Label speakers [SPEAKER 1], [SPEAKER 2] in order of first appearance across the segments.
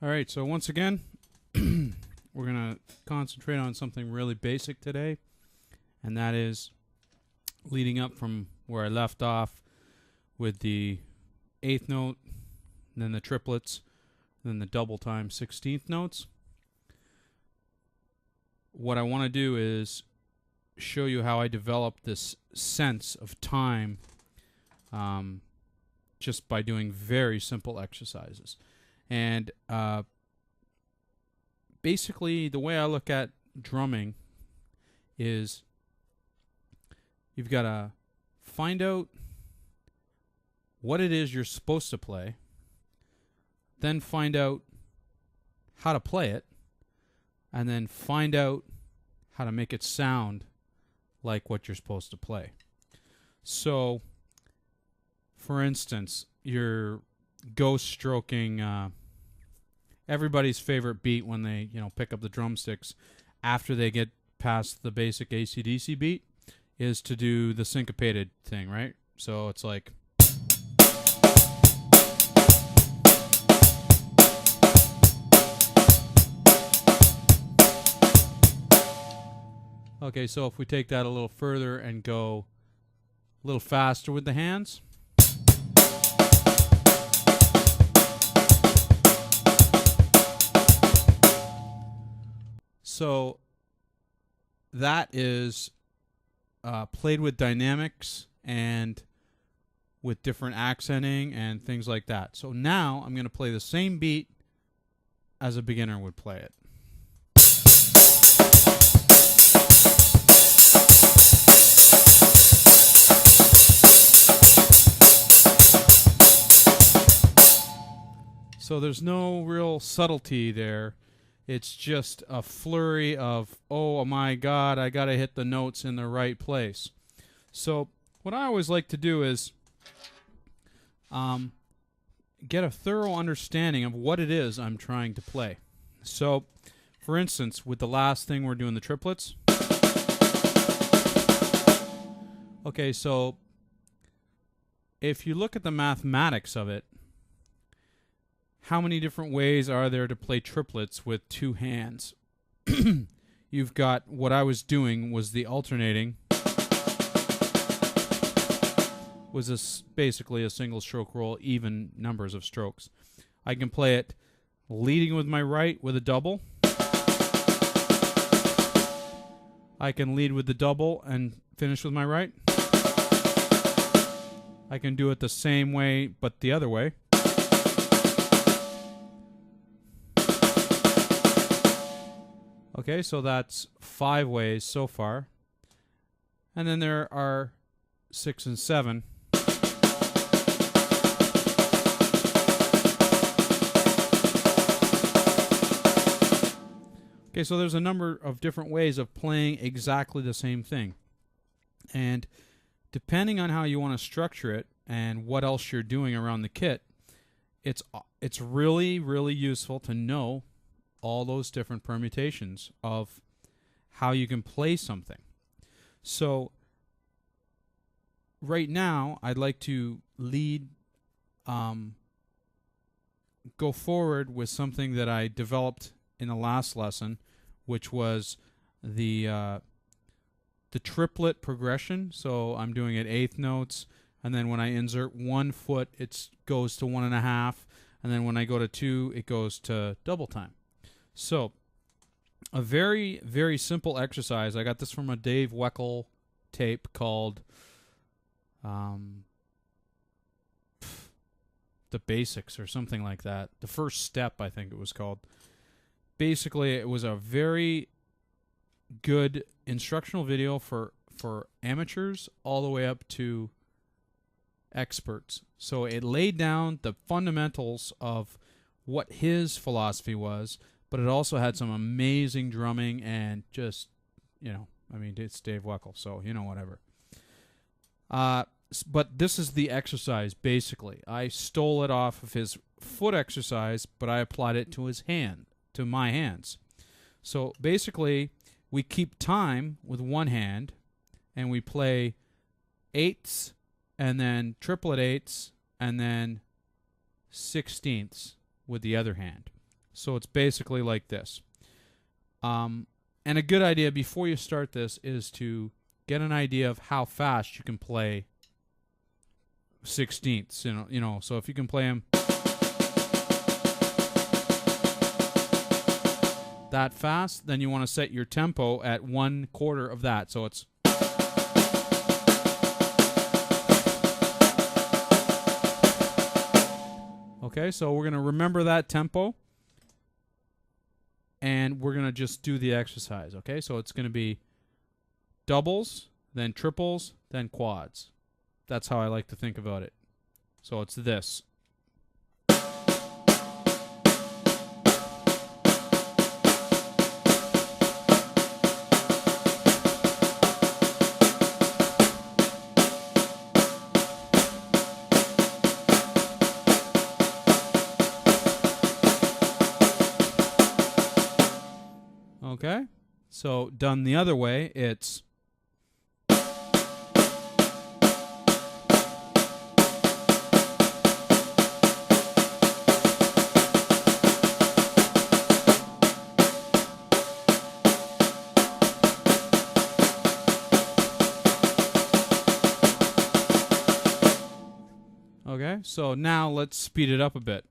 [SPEAKER 1] All right, so once again, we're going to concentrate on something really basic today, and that is leading up from where I left off with the eighth note, then the triplets, then the double time 16th notes. What I want to do is show you how I developed this sense of time just by doing very simple exercises. And basically, the way I look at drumming is you've got to find out what it is you're supposed to play, then find out how to play it, and then find out how to make it sound like what you're supposed to play. So, for instance, you're ghost stroking everybody's favorite beat when they, pick up the drumsticks after they get past the basic AC/DC beat is to do the syncopated thing, right? So it's like okay, so if we take that a little further and go a little faster with the hands. So that is played with dynamics and with different accenting and things like that. So now I'm going to play the same beat as a beginner would play it. So there's no real subtlety there. It's just a flurry of, oh my God, I got to hit the notes in the right place. So what I always like to do is get a thorough understanding of what it is I'm trying to play. So, for instance, with the last thing we're doing the triplets. Okay, so if you look at the mathematics of it, how many different ways are there to play triplets with two hands? You've got, what I was doing was the alternating was basically a single stroke roll, even numbers of strokes. I can play it leading with my right with a double. I can lead with the double and finish with my right. I can do it the same way but the other way. Okay, so that's 5 ways so far. And then there are 6 and 7. Okay, so there's a number of different ways of playing exactly the same thing. And depending on how you want to structure it and what else you're doing around the kit, it's really, really useful to know all those different permutations of how you can play something. So right now, I'd like to go forward with something that I developed in the last lesson, which was the triplet progression. So I'm doing it eighth notes, and then when I insert 1 foot, it goes to 1.5, and then when I go to 2, it goes to double time. So, a very, very simple exercise. I got this from a Dave Weckl tape called The Basics or something like that. The First Step, I think it was called. Basically, it was a very good instructional video for amateurs all the way up to experts. So it laid down the fundamentals of what his philosophy was, but it also had some amazing drumming and just, it's Dave Weckl, so, whatever. But this is the exercise, basically. I stole it off of his foot exercise, but I applied it to my hands. So basically, we keep time with one hand, and we play eighths, and then triplet eighths, and then 16ths with the other hand. So it's basically like this. And a good idea before you start this is to get an idea of how fast you can play sixteenths. So if you can play them that fast, then you want to set your tempo at 1/4 of that. So it's okay. So we're going to remember that tempo, and we're going to just do the exercise. Okay, so it's going to be doubles, then triples, then quads. That's how I like to think about it. So it's this. Okay, so done the other way, it's okay. So now let's speed it up a bit.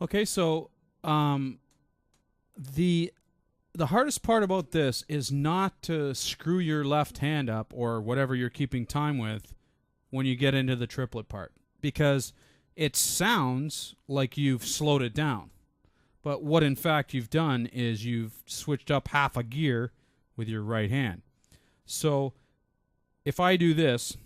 [SPEAKER 1] Okay, so the hardest part about this is not to screw your left hand up or whatever you're keeping time with when you get into the triplet part, because it sounds like you've slowed it down. But what in fact you've done is you've switched up half a gear with your right hand. So if I do this,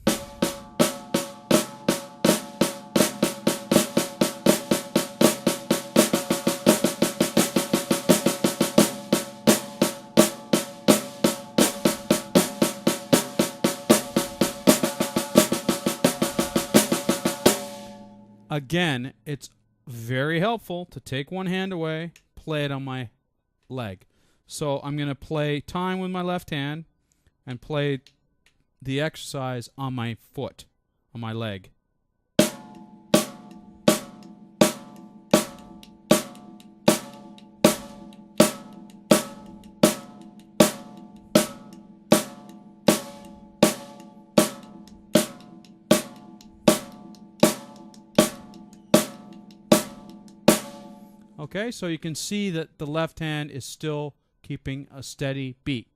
[SPEAKER 1] again, it's very helpful to take one hand away, play it on my leg. So I'm going to play time with my left hand and play the exercise on my foot, on my leg. Okay, so you can see that the left hand is still keeping a steady beat.